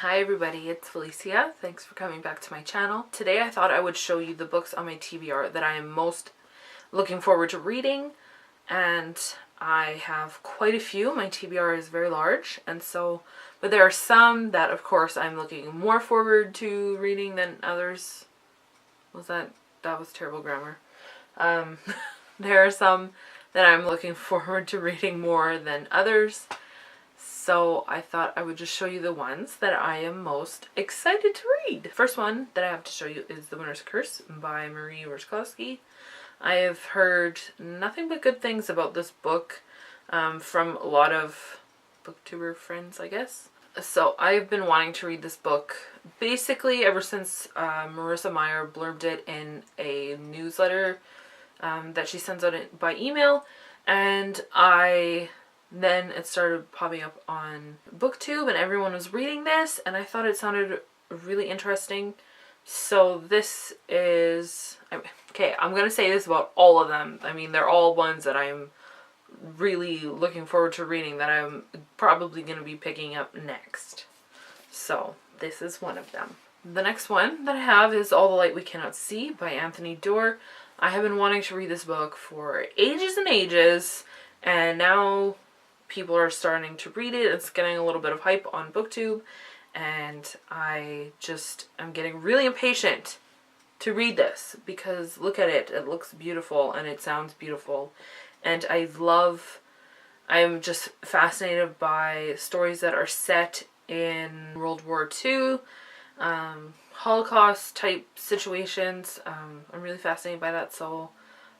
Hi everybody, it's Felicia. Thanks for coming back to my channel. Today I thought I would show you the books on my TBR that I am most looking forward to reading, and I have quite a few. My TBR is very large, and so, but there are some that of course I'm looking more forward to reading than others. That was terrible grammar. There are some that I'm looking forward to reading more than others. So I thought I would just show you the ones that I am most excited to read. The first one that I have to show you is The Winter's Curse by Marie Warshkowski. I have heard nothing but good things about this book from a lot of booktuber friends, I guess. So I've been wanting to read this book basically ever since Marissa Meyer blurbed it in a newsletter that she sends out by email, and then it started popping up on BookTube and everyone was reading this and I thought it sounded really interesting. So this is, okay, I'm going to say this about all of them. I mean, they're all ones that I'm really looking forward to reading, that I'm probably going to be picking up next. So this is one of them. The next one that I have is All the Light We Cannot See by Anthony Doerr. I have been wanting to read this book for ages and ages, and now people are starting to read it. It's getting a little bit of hype on BookTube, and I'm getting really impatient to read this because look at it. It looks beautiful and it sounds beautiful, and I'm just fascinated by stories that are set in World War II, Holocaust type situations. I'm really fascinated by that, so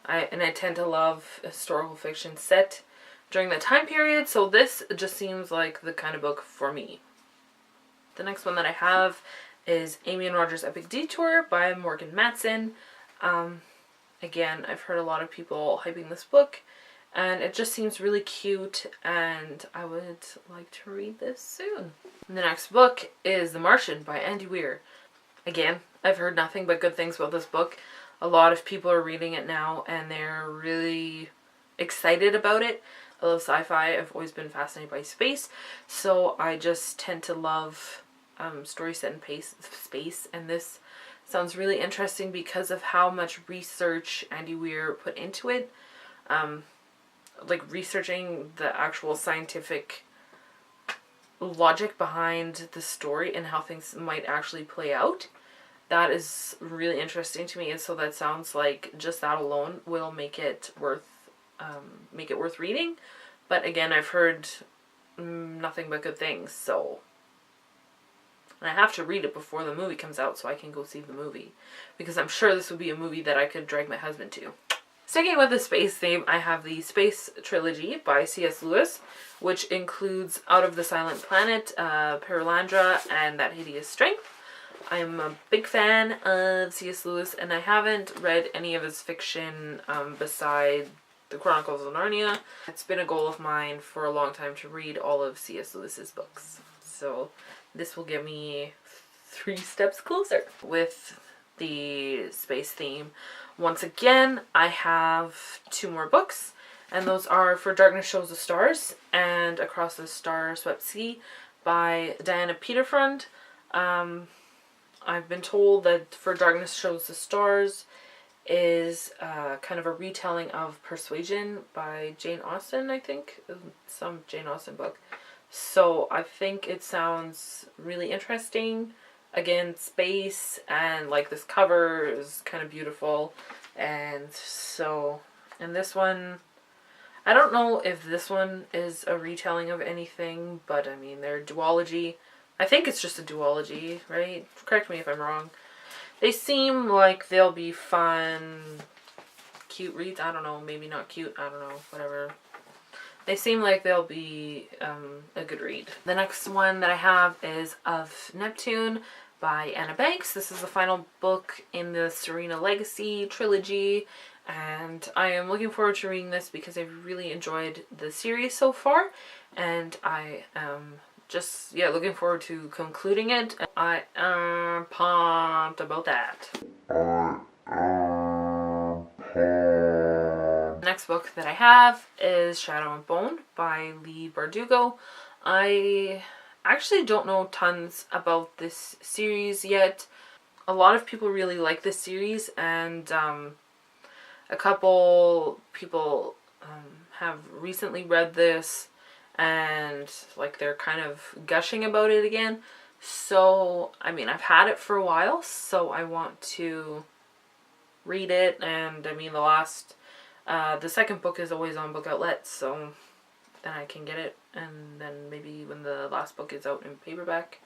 I tend to love historical fiction set during that time period, so this just seems like the kind of book for me. The next one that I have is Amy and Roger's Epic Detour by Morgan Matson. Again, I've heard a lot of people hyping this book, and it just seems really cute, and I would like to read this soon. The next book is The Martian by Andy Weir. Again, I've heard nothing but good things about this book. A lot of people are reading it now, and they're really excited about it. I love sci-fi. I've always been fascinated by space, so I just tend to love stories set in space, and this sounds really interesting because of how much research Andy Weir put into it, like researching the actual scientific logic behind the story and how things might actually play out. That is really interesting to me, and so that sounds like just that alone will make it worth reading. But again, I've heard nothing but good things, so, and I have to read it before the movie comes out so I can go see the movie, because I'm sure this would be a movie that I could drag my husband to. Sticking with the space theme, I have the Space Trilogy by C.S. Lewis, which includes Out of the Silent Planet, Perelandra, and That Hideous Strength. I'm a big fan of C.S. Lewis, and I haven't read any of his fiction beside The Chronicles of Narnia. It's been a goal of mine for a long time to read all of C.S. Lewis's books. So this will get me 3 steps closer. With the space theme, once again, I have 2 more books, and those are For Darkness Shows the Stars and Across the Star-Swept Sea by Diana Peterfront. I've been told that For Darkness Shows the Stars is kind of a retelling of Persuasion by Jane Austen, I think. Some Jane Austen book. So I think it sounds really interesting. Again, space, and like this cover is kind of beautiful. And so, and this one, I don't know if this one is a retelling of anything, but I mean, they're duology. I think it's just a duology, right? Correct me if I'm wrong. They seem like they'll be fun, cute reads. I don't know, maybe not cute, I don't know, whatever. They seem like they'll be a good read. The next one that I have is Of Neptune by Anna Banks. This is the final book in the Serena Legacy trilogy, and I am looking forward to reading this because I've really enjoyed the series so far, and I am just, yeah, looking forward to concluding it. I am pumped about that. The next book that I have is Shadow and Bone by Leigh Bardugo. I I actually don't know tons about this series yet. A lot of people really like this series, and a couple people have recently read this, and like they're kind of gushing about it again. So, I mean, I've had it for a while, so I want to read it. And I mean, the second book is always on book outlets, so then I can get it. And then maybe when the last book is out in paperback,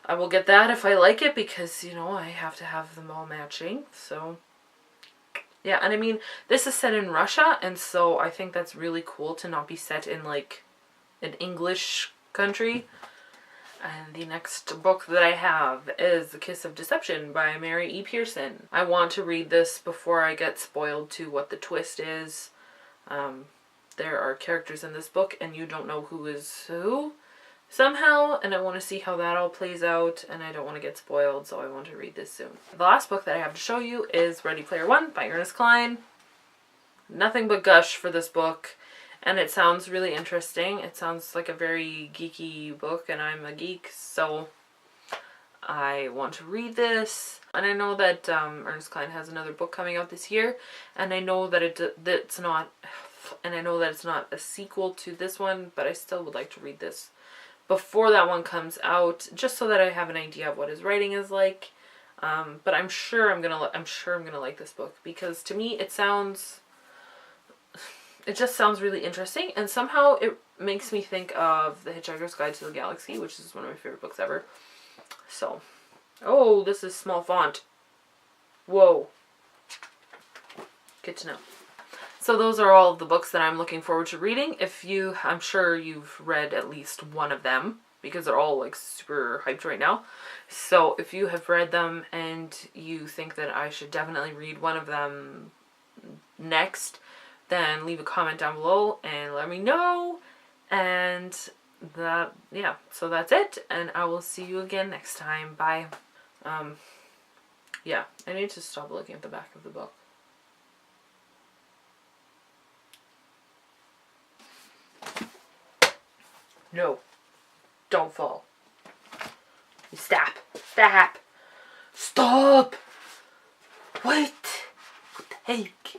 I will get that if I like it, because, you know, I have to have them all matching. So, yeah, and I mean, this is set in Russia, and so I think that's really cool to not be set in, like, an English country. And the next book that I have is The Kiss of Deception by Mary E. Pearson. I want to read this before I get spoiled to what the twist is. There are characters in this book, and you don't know who is who somehow, and I want to see how that all plays out, and I don't want to get spoiled, so I want to read this soon. The last book that I have to show you is Ready Player One by Ernest Cline. Nothing but gush for this book. And it sounds really interesting. It sounds like a very geeky book, and I'm a geek, so I want to read this. And I know that Ernest Cline has another book coming out this year, and I know that it's not a sequel to this one, but I still would like to read this before that one comes out, just so that I have an idea of what his writing is like. But I'm sure I'm gonna like this book, because to me it just sounds really interesting, and somehow it makes me think of The Hitchhiker's Guide to the Galaxy, which is one of my favorite books ever. So, oh, this is small font. Whoa. Good to know. So those are all of the books that I'm looking forward to reading. I'm sure you've read at least one of them, because they're all like super hyped right now. So if you have read them and you think that I should definitely read one of them next, then leave a comment down below and let me know. And so that's it, and I will see you again next time. Bye. Yeah, I need to stop looking at the back of the book. No, don't fall. Stop. Wait. What the heck?